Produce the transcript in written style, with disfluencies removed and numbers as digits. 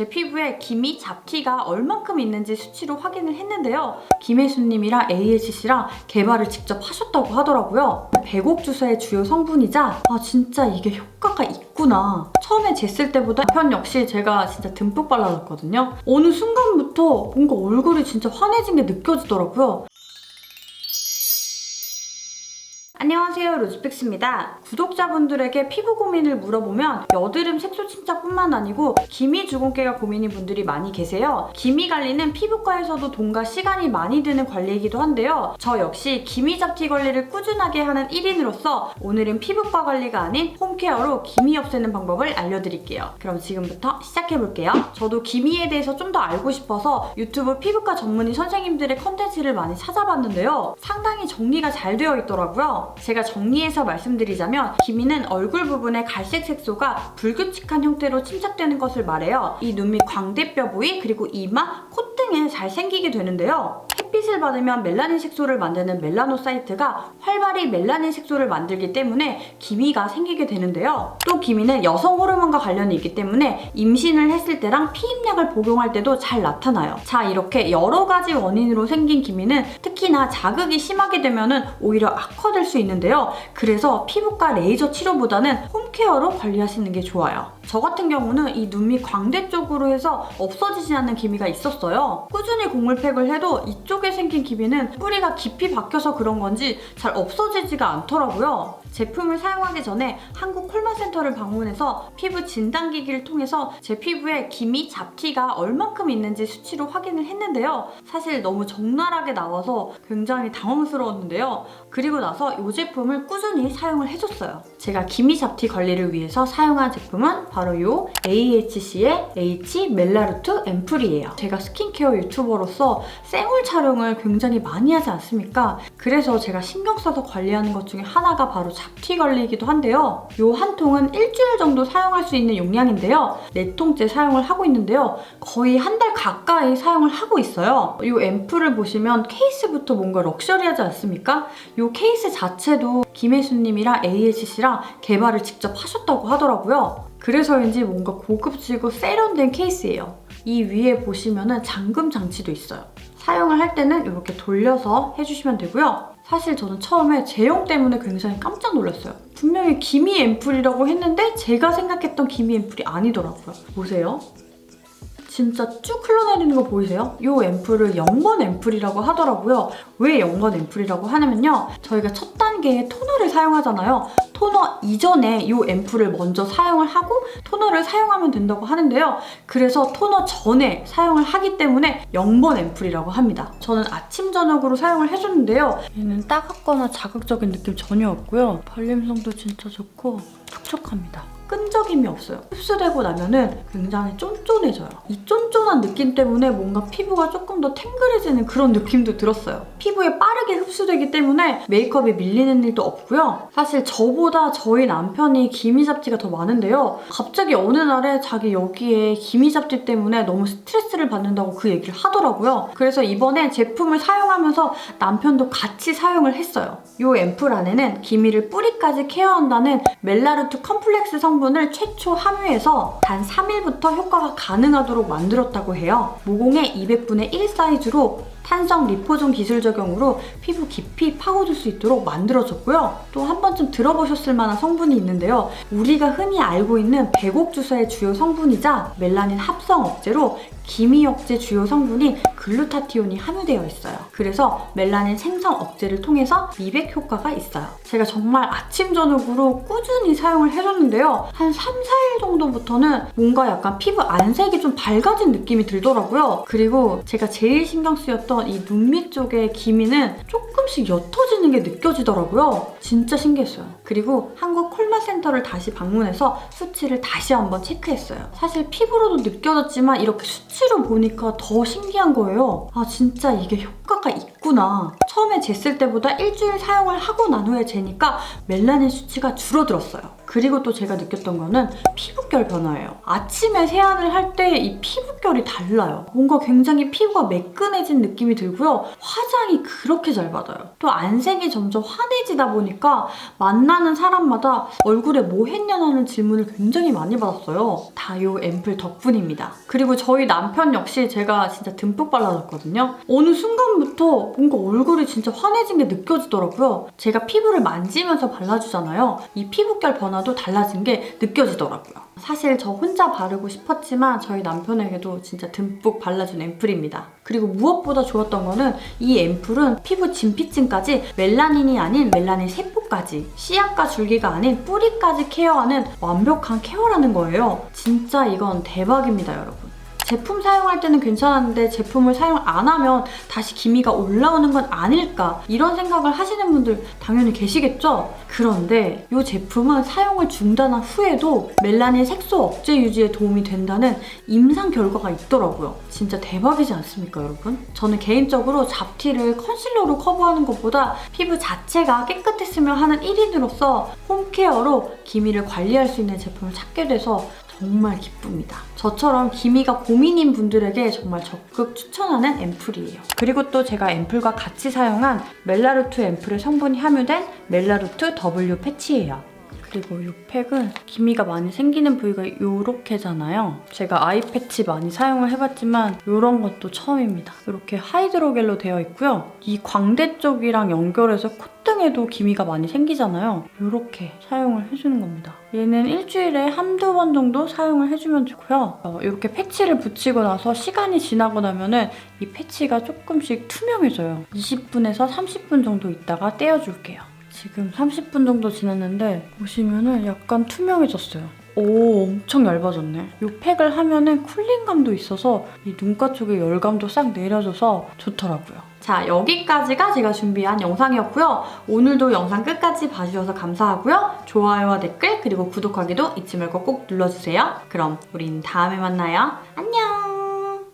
제 피부에 기미, 잡티가 얼만큼 있는지 수치로 확인을 했는데요. 김혜수님이랑 AHC랑 개발을 직접 하셨다고 하더라고요. 백옥주사의 주요 성분이자 진짜 이게 효과가 있구나. 처음에 쟀을 때보다 남편 역시 제가 진짜 듬뿍 발라줬거든요. 어느 순간부터 뭔가 얼굴이 진짜 환해진 게 느껴지더라고요. 안녕하세요, 로즈픽스입니다. 구독자분들에게 피부 고민을 물어보면 여드름 색소 침착뿐만 아니고 기미 주근깨가 고민인 분들이 많이 계세요. 기미 관리는 피부과에서도 돈과 시간이 많이 드는 관리이기도 한데요. 저 역시 기미 잡티 관리를 꾸준하게 하는 1인으로서 오늘은 피부과 관리가 아닌 홈케어로 기미 없애는 방법을 알려드릴게요. 그럼 지금부터 시작해볼게요. 저도 기미에 대해서 좀 더 알고 싶어서 유튜브 피부과 전문의 선생님들의 컨텐츠를 많이 찾아봤는데요. 상당히 정리가 잘 되어 있더라고요. 제가 정리해서 말씀드리자면 기미는 얼굴 부분에 갈색 색소가 불규칙한 형태로 침착되는 것을 말해요. 이 눈 밑 광대뼈 부위 그리고 이마, 콧 등에 잘 생기게 되는데요. 햇빛을 받으면 멜라닌 색소를 만드는 멜라노사이트가 활발히 멜라닌 색소를 만들기 때문에 기미가 생기게 되는데요. 또 기미는 여성 호르몬과 관련이 있기 때문에 임신을 했을 때랑 피임약을 복용할 때도 잘 나타나요. 자, 이렇게 여러 가지 원인으로 생긴 기미는 특히나 자극이 심하게 되면 오히려 악화될 수 있는데요. 그래서 피부과 레이저 치료보다는 홈케어로 관리하시는 게 좋아요. 저 같은 경우는 이 눈 밑 광대 쪽으로 해서 없어지지 않는 기미가 있었어요. 꾸준히 고물팩을 해도 이쪽에 생긴 기미는 뿌리가 깊이 박혀서 그런 건지 잘 없어지지가 않더라고요. 제품을 사용하기 전에 한국 콜마센터를 방문해서 피부 진단기기를 통해서 제 피부에 기미, 잡티가 얼만큼 있는지 수치로 확인을 했는데요. 사실 너무 적나라하게 나와서 굉장히 당황스러웠는데요. 그리고 나서 이 제품을 꾸준히 사용을 해줬어요. 제가 기미, 잡티 관리를 위해서 사용한 제품은 바로 이 AHC의 H 멜라루트 앰플이에요. 제가 스킨케어 유튜버로서 생얼 촬영을 굉장히 많이 하지 않습니까? 그래서 제가 신경 써서 관리하는 것 중에 하나가 바로 잡티 관리이기도 한데요. 이 한 통은 일주일 정도 사용할 수 있는 용량인데요. 4통째 사용을 하고 있는데요. 거의 한 달 가까이 사용을 하고 있어요. 이 앰플을 보시면 케이스부터 뭔가 럭셔리하지 않습니까? 이 케이스 자체도 김혜수님이랑 AHC랑 개발을 직접 하셨다고 하더라고요. 그래서인지 뭔가 고급지고 세련된 케이스예요. 이 위에 보시면은 잠금 장치도 있어요. 사용을 할 때는 이렇게 돌려서 해주시면 되고요. 사실 저는 처음에 제형 때문에 굉장히 깜짝 놀랐어요. 분명히 기미 앰플이라고 했는데 제가 생각했던 기미 앰플이 아니더라고요. 보세요. 진짜 쭉 흘러내리는 거 보이세요? 이 앰플을 0번 앰플이라고 하더라고요. 왜 0번 앰플이라고 하냐면요. 저희가 첫 단계에 토너를 사용하잖아요. 토너 이전에 이 앰플을 먼저 사용을 하고 토너를 사용하면 된다고 하는데요. 그래서 토너 전에 사용을 하기 때문에 0번 앰플이라고 합니다. 저는 아침, 저녁으로 사용을 해줬는데요. 얘는 따갑거나 자극적인 느낌 전혀 없고요. 발림성도 진짜 좋고 촉촉합니다. 끈적임이 없어요. 흡수되고 나면은 굉장히 쫀쫀해져요. 이 쫀쫀한 느낌 때문에 뭔가 피부가 조금 더 탱글해지는 그런 느낌도 들었어요. 피부에 빠르게 흡수되기 때문에 메이크업이 밀리는 일도 없고요. 사실 저보다 저희 남편이 기미 잡티가 더 많은데요. 갑자기 어느 날에 자기 여기에 기미 잡티 때문에 너무 스트레스를 받는다고 그 얘기를 하더라고요. 그래서 이번에 제품을 사용하면서 남편도 같이 사용을 했어요. 이 앰플 안에는 기미를 뿌리까지 케어한다는 멜라루트 컴플렉스 성분을 최초 함유해서 단 3일부터 효과가 가능하도록 만들었다고 해요. 모공의 200분의 1 사이즈로 탄성 리포존 기술 적용으로 피부 깊이 파고들 수 있도록 만들어졌고요. 또 한 번쯤 들어보셨을 만한 성분이 있는데요. 우리가 흔히 알고 있는 백옥주사의 주요 성분이자 멜라닌 합성 억제로 기미 억제 주요 성분인 글루타티온이 함유되어 있어요. 그래서 멜라닌 생성 억제를 통해서 미백 효과가 있어요. 제가 정말 아침, 저녁으로 꾸준히 사용을 해줬는데요. 한 3, 4일 정도부터는 뭔가 약간 피부 안색이 좀 밝아진 느낌이 들더라고요. 그리고 제가 제일 신경 쓰였던 이 눈 밑 쪽의 기미는 조금씩 옅어지는 게 느껴지더라고요. 진짜 신기했어요. 그리고 한국 콜마센터를 다시 방문해서 수치를 다시 한번 체크했어요. 사실 피부로도 느껴졌지만 이렇게 수치로 보니까 더 신기한 거예요. 아, 진짜 이게 효과가 있구나. 처음에 쟀을 때보다 일주일 사용을 하고 난 후에 재니까 멜라닌 수치가 줄어들었어요. 그리고 또 제가 느꼈던 거는 피부결 변화예요. 아침에 세안을 할 때 이 피부결 피부결이 달라요. 뭔가 굉장히 피부가 매끈해진 느낌이 들고요. 화장이 그렇게 잘 받아요. 또 안색이 점점 환해지다 보니까 만나는 사람마다 얼굴에 뭐 했냐는 질문을 굉장히 많이 받았어요. 다 이 앰플 덕분입니다. 그리고 저희 남편 역시 제가 진짜 듬뿍 발라줬거든요. 어느 순간부터 뭔가 얼굴이 진짜 환해진 게 느껴지더라고요. 제가 피부를 만지면서 발라주잖아요. 이 피부결 변화도 달라진 게 느껴지더라고요. 사실 저 혼자 바르고 싶었지만 저희 남편에게도 진짜 듬뿍 발라준 앰플입니다. 그리고 무엇보다 좋았던 거는 이 앰플은 피부 진피층까지 멜라닌이 아닌 멜라닌 세포까지, 씨앗과 줄기가 아닌 뿌리까지 케어하는 완벽한 케어라는 거예요. 진짜 이건 대박입니다, 여러분. 제품 사용할 때는 괜찮았는데 제품을 사용 안 하면 다시 기미가 올라오는 건 아닐까 이런 생각을 하시는 분들 당연히 계시겠죠? 그런데 이 제품은 사용을 중단한 후에도 멜라닌 색소 억제 유지에 도움이 된다는 임상 결과가 있더라고요. 진짜 대박이지 않습니까, 여러분? 저는 개인적으로 잡티를 컨실러로 커버하는 것보다 피부 자체가 깨끗했으면 하는 1인으로서 홈케어로 기미를 관리할 수 있는 제품을 찾게 돼서 정말 기쁩니다. 저처럼 기미가 고민인 분들에게 정말 적극 추천하는 앰플이에요. 그리고 또 제가 앰플과 같이 사용한 멜라루트 앰플의 성분이 함유된 멜라루트 W 패치예요. 그리고 이 팩은 기미가 많이 생기는 부위가 요렇게잖아요. 제가 아이 패치 많이 사용을 해봤지만 이런 것도 처음입니다. 이렇게 하이드로겔로 되어 있고요. 이 광대 쪽이랑 연결해서 콧등에도 기미가 많이 생기잖아요. 이렇게 사용을 해주는 겁니다. 얘는 일주일에 한두 번 정도 사용을 해주면 좋고요. 이렇게 패치를 붙이고 나서 시간이 지나고 나면은 이 패치가 조금씩 투명해져요. 20분에서 30분 정도 있다가 떼어줄게요. 지금 30분 정도 지났는데 보시면은 약간 투명해졌어요. 오, 엄청 얇아졌네. 이 팩을 하면은 쿨링감도 있어서 이 눈가 쪽에 열감도 싹 내려져서 좋더라고요. 자, 여기까지가 제가 준비한 영상이었고요. 오늘도 영상 끝까지 봐주셔서 감사하고요. 좋아요와 댓글 그리고 구독하기도 잊지 말고 꼭 눌러주세요. 그럼 우린 다음에 만나요. 안녕!